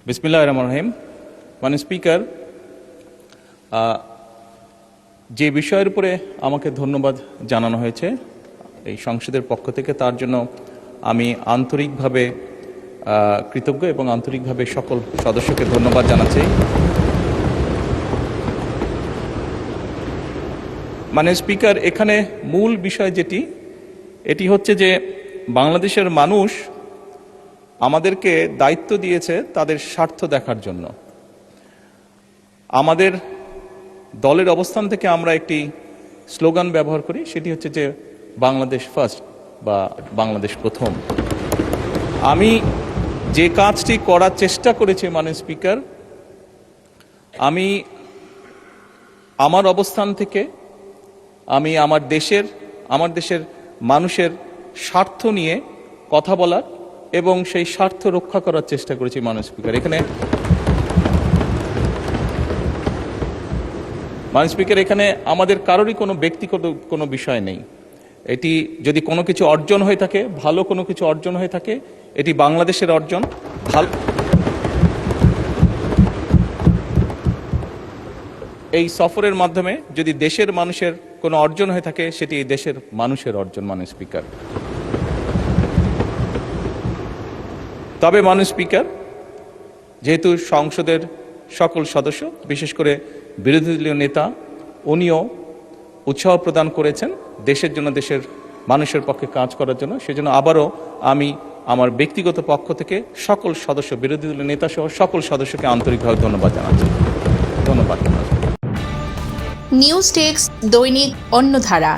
বিসমিল্লাহির রহমানির রহিম। মাননীয় স্পিকার, যে বিষয়ের উপরে আমাকে ধন্যবাদ জানানো হয়েছে এই সংসদের পক্ষ থেকে, তার জন্য আমি আন্তরিকভাবে কৃতজ্ঞ এবং আন্তরিকভাবে সকল সদস্যকে ধন্যবাদ জানাচ্ছি। মাননীয় স্পিকার, এখানে মূল বিষয় এটি হচ্ছে যে বাংলাদেশের মানুষ আমাদেরকে দায়িত্ব দিয়েছে তাদের স্বার্থ দেখার জন্য। আমাদের দলের অবস্থান থেকে আমরা একটি স্লোগান ব্যবহার করি, সেটি হচ্ছে যে বাংলাদেশ ফার্স্ট বা বাংলাদেশ প্রথম। আমি যে কাজটি করার চেষ্টা করেছি মাননীয় স্পিকার, আমি আমার অবস্থান থেকে আমি আমার দেশের মানুষের স্বার্থ নিয়ে কথা বলার এবং সেই স্বার্থ রক্ষা করার চেষ্টা করেছি মাননীয় স্পিকার। মাননীয় স্পিকার, এখানে আমাদের কারোরই কোনো ব্যক্তিগত কোনো বিষয় নেই। এটি যদি কোনো কিছু অর্জন হয়ে থাকে, ভালো কোনো কিছু অর্জন হয়ে থাকে, এটি বাংলাদেশের অর্জন। এই সফরের মাধ্যমে যদি দেশের মানুষের কোনো অর্জন হয়ে থাকে, সেটি এই দেশের মানুষের অর্জন মাননীয় স্পিকার। তবে মাননীয় স্পিকার, যেহেতু সংসদের সকল সদস্য, বিশেষ করে বিরোধী দলীয় নেতা, উনিও উৎসাহ প্রদান করেছেন দেশের জন্য, দেশের মানুষের পক্ষে কাজ করার জন্য, সেজন্য আবারও আমি আমার ব্যক্তিগত পক্ষ থেকে সকল সদস্য, বিরোধী দলীয় নেতা সহ সকল সদস্যকে আন্তরিকভাবে ধন্যবাদ জানাচ্ছি। ধন্যবাদ। নিউজ টেক্স, দৈনিক অন্যধারা।